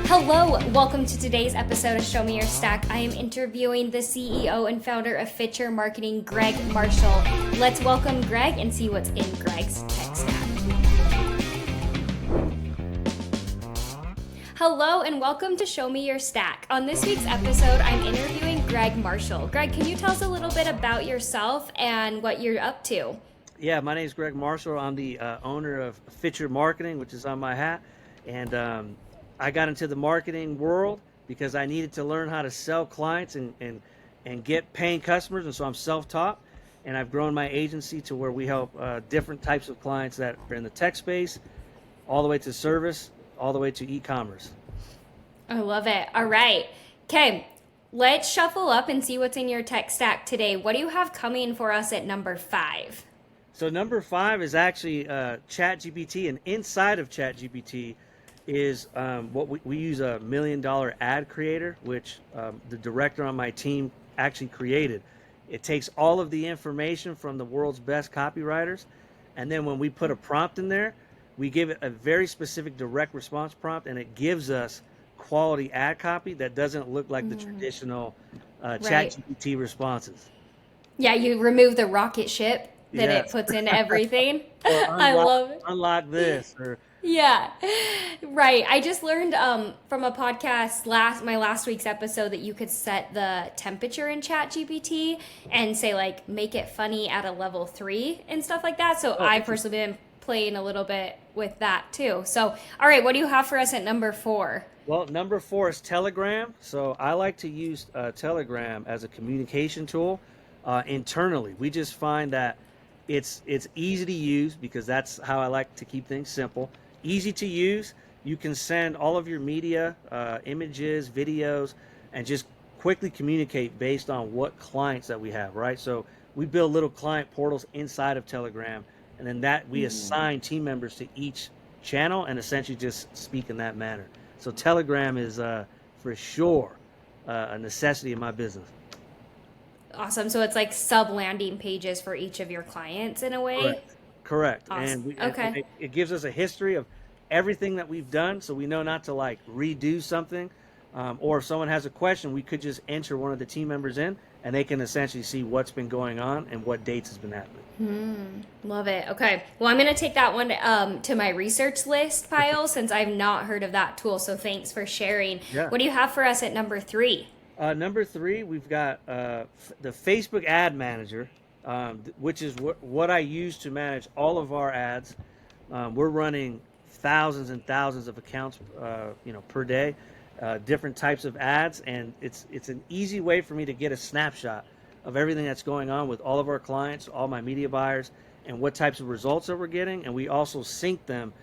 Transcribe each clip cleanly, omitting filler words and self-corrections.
Hello, welcome to today's episode of Show Me Your Stack. I am interviewing the CEO and founder of Fitcher Marketing, Greg Marshall. Let's welcome Greg and see what's in Greg's tech stack. Hello and welcome to Show Me Your Stack. On this week's episode, I'm interviewing Greg Marshall. Greg, can you tell us a little bit about yourself and what you're up to? Yeah, my name is Greg Marshall. I'm the owner of Fitcher Marketing, which is on my hat. And I got into the marketing world because I needed to learn how to sell clients and get paying customers. And so I'm self-taught. And I've grown my agency to where we help different types of clients that are in the tech space, all the way to service, all the way to e-commerce. I love it. All right. Okay, let's shuffle up and see what's in your tech stack today. What do you have coming for us at number 5? So number 5 is actually ChatGPT, and inside of ChatGPT is what we use a $1 million ad creator, which the director on my team actually created. It takes all of the information from the world's best copywriters, and then when we put a prompt in there, we give it a very specific direct response prompt, and it gives us quality ad copy that doesn't look like the traditional Right. ChatGPT responses. Yeah, you remove the rocket ship that it Yes. puts into everything. Or I love it. unlock this, or Yeah, right. I just learned from a podcast my last week's episode that you could set the temperature in ChatGPT and say like make it funny at a level 3 and stuff like that. So I personally been playing a little bit with that too. So all right, what do you have for us at number 4? well, number 4 is Telegram. So I like to use Telegram as a communication tool internally. We just find that it's easy to use because that's how I like to keep things simple. Easy to use. You can send all of your media, images, videos, and just quickly communicate based on what clients that we have, right? So we build little client portals inside of Telegram, and then that we assign team members to each channel and essentially just speak in that manner. So Telegram is for sure a necessity in my business. Awesome. So it's like sub landing pages for each of your clients in a way. Correct. Awesome. And Okay. it gives us a history of everything that we've done, so we know not to like redo something. Or if someone has a question, we could just enter one of the team members in, and they can essentially see what's been going on and what dates has been happening. Love it. Okay. Well, I'm going to take that one to my research list pile since I've not heard of that tool. So thanks for sharing. Yeah. What do you have for us at number 3? Number 3, we've got the Facebook Ad Manager, which is what I use to manage all of our ads. We're running thousands and thousands of accounts, per day, different types of ads, and it's an easy way for me to get a snapshot of everything that's going on with all of our clients, all my media buyers, and what types of results that we're getting. And we also sync them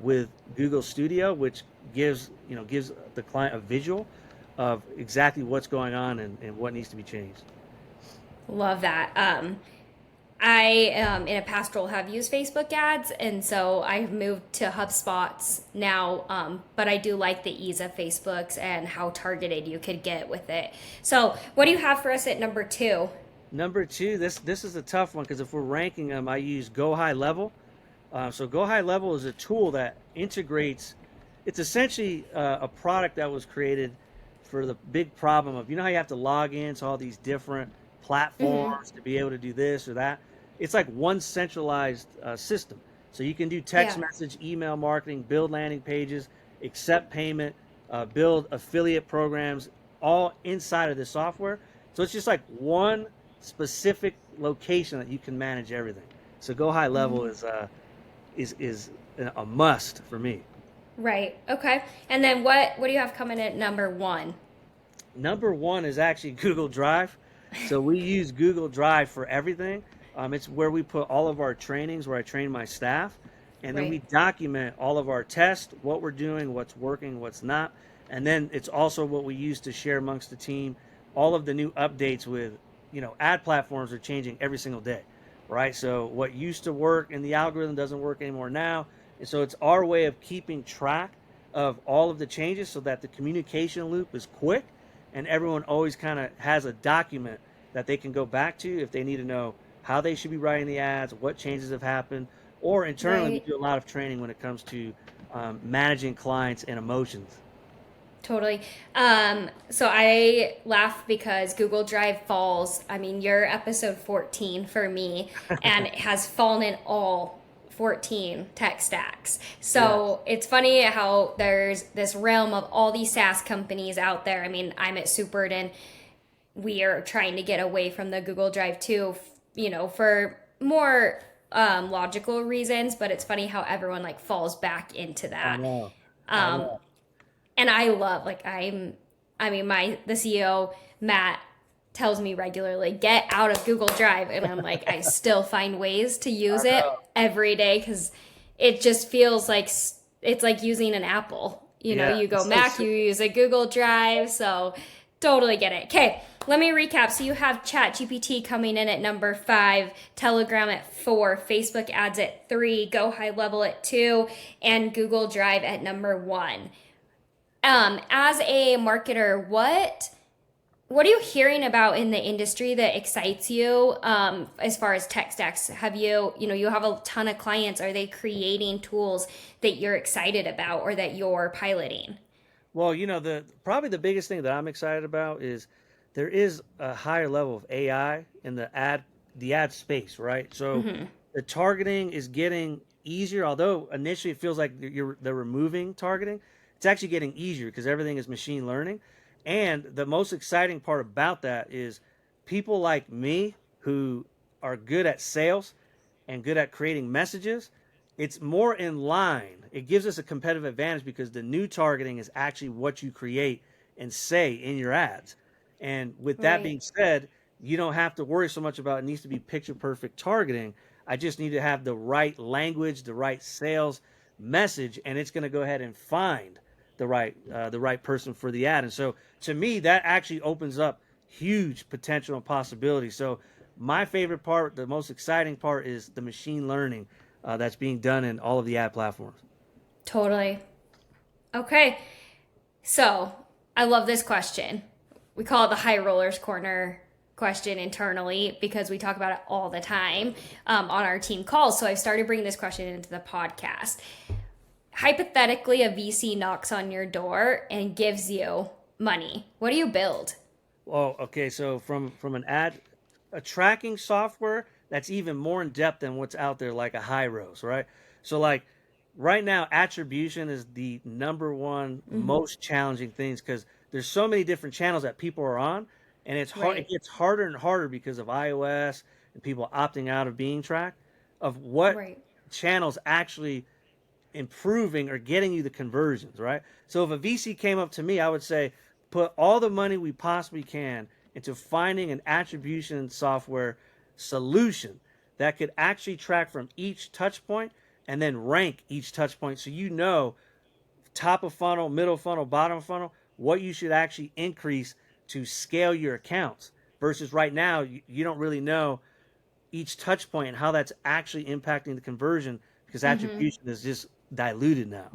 with Google Studio, which gives the client a visual of exactly what's going on and what needs to be changed. Love that. I, in a past role, have used Facebook ads, and so I've moved to HubSpots now, but I do like the ease of Facebook's and how targeted you could get with it. So what do you have for us at number 2? Number 2, this is a tough one because if we're ranking them, I use Go High Level. So Go High Level is a tool that integrates. It's essentially a product that was created for the big problem of, how you have to log into all these different platforms to be able to do this or that. It's like one centralized system. So you can do text Yeah. message, email marketing, build landing pages, accept payment, build affiliate programs, all inside of this software. So it's just like one specific location that you can manage everything. So Go High Level is a must for me. Right. Okay. And then what do you have coming at number 1? Number 1 is actually Google Drive. So we use Google Drive for everything. It's where we put all of our trainings, where I train my staff, and then we Right. document all of our tests, what we're doing, what's working, what's not. And then it's also what we use to share amongst the team, all of the new updates with, ad platforms are changing every single day, right? So what used to work in the algorithm doesn't work anymore now. And so it's our way of keeping track of all of the changes so that the communication loop is quick and everyone always kind of has a document that they can go back to if they need to know how they should be writing the ads, what changes have happened, or internally we Right. do a lot of training when it comes to managing clients and emotions. Totally. So I laugh because Google Drive falls. I mean, you're episode 14 for me, and it has fallen in all 14 tech stacks. Yes. So it's funny how there's this realm of all these SaaS companies out there. I mean, I'm at Supert, and we are trying to get away from the Google Drive too, for more logical reasons. But it's funny how everyone like falls back into I that. know. I Um, know. and I love like I mean the CEO Matt tells me regularly get out of Google Drive, and I'm like I still find ways to I use it know. every day because it just feels like it's like using an Apple. Yeah. You go It's so Mac, you use a Google Drive, so totally get it. Okay, let me recap. So you have ChatGPT coming in at number 5, Telegram at 4, Facebook ads at 3, Go High Level at 2, and Google Drive at number 1. As a marketer, what are you hearing about in the industry that excites you as far as tech stacks? Have you have a ton of clients. Are they creating tools that you're excited about or that you're piloting? Well, the probably the biggest thing that I'm excited about is there is a higher level of AI in the ad space, right? So Hmm. the targeting is getting easier, although initially it feels like they're removing targeting. It's actually getting easier because everything is machine learning. And the most exciting part about that is people like me who are good at sales and good at creating messages, it's more in line. It gives us a competitive advantage because the new targeting is actually what you create and say in your ads. And with that Right. being said, you don't have to worry so much about it needs to be picture perfect targeting. I just need to have the right language, the right sales message, and it's going to go ahead and find the right person for the ad. And so to me, that actually opens up huge potential and possibilities. So my favorite part, the most exciting part, is the machine learning that's being done in all of the ad platforms. Totally. Okay. So I love this question. We call it the high rollers corner question internally because we talk about it all the time on our team calls. So I've started bringing this question into the podcast. Hypothetically, a VC knocks on your door and gives you money. What do you build? Oh, okay. So from a tracking software that's even more in depth than what's out there, like a Hyros, right? So like right now, attribution is the number one Hmm. most challenging things because there's so many different channels that people are on, and it's hard. It Right. gets harder and harder because of iOS and people opting out of being tracked of what Right. channels actually improving or getting you the conversions, right? So if a VC came up to me, I would say, put all the money we possibly can into finding an attribution software solution that could actually track from each touch point and then rank each touch point so you know top of funnel, middle funnel, bottom funnel, what you should actually increase to scale your accounts versus right now you don't really know each touch point and how that's actually impacting the conversion because Hmm. attribution is just diluted now.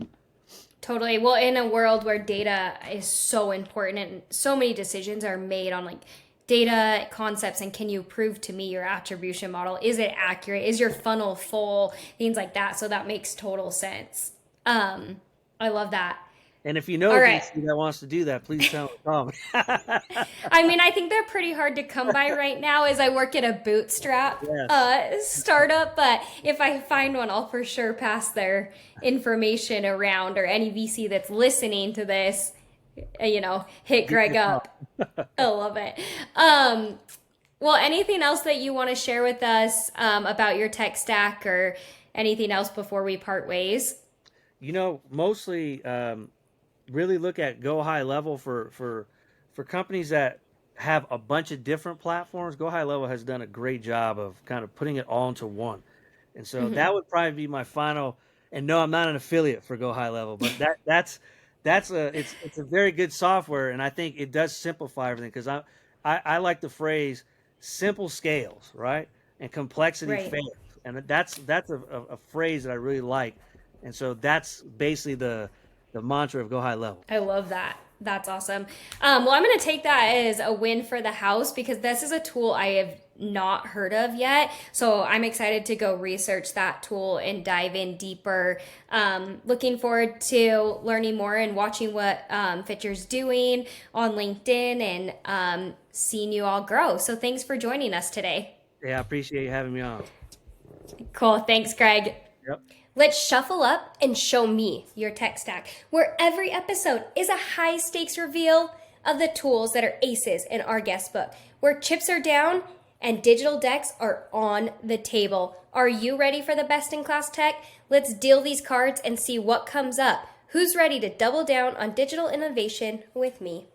Totally. Well, in a world where data is so important and so many decisions are made on like data concepts and can you prove to me your attribution model? Is it accurate? Is your funnel full? Things like that. So that makes total sense. Um, I love that. And if you know All a right. VC that wants to do that, please tell them. I mean, I think they're pretty hard to come by right now as I work at a bootstrap Yes. startup. But if I find one, I'll for sure pass their information around or any VC that's listening to this, hit Give me Greg a call. up. I love it. Um, well, anything else that you want to share with us about your tech stack or anything else before we part ways? Mostly really look at Go High Level for companies that have a bunch of different platforms. Go High Level has done a great job of kind of putting it all into one. And so Hmm. that would probably be my final. And no, I'm not an affiliate for Go High Level, but it's a very good software, and I think it does simplify everything because I like the phrase simple scales, right, and complexity Right. fails, and that's a phrase that I really like, and so that's basically the mantra of Go High Level. I love that. That's awesome. Well, I'm going to take that as a win for the house because this is a tool I have not heard of yet. So I'm excited to go research that tool and dive in deeper. Looking forward to learning more and watching what Fitcher's doing on LinkedIn and seeing you all grow. So thanks for joining us today. Yeah, I appreciate you having me on. Cool. Thanks, Greg. Yep. Let's shuffle up and show me your tech stack, where every episode is a high stakes reveal of the tools that are aces in our guest book, where chips are down and digital decks are on the table. Are you ready for the best in class tech? Let's deal these cards and see what comes up. Who's ready to double down on digital innovation with me?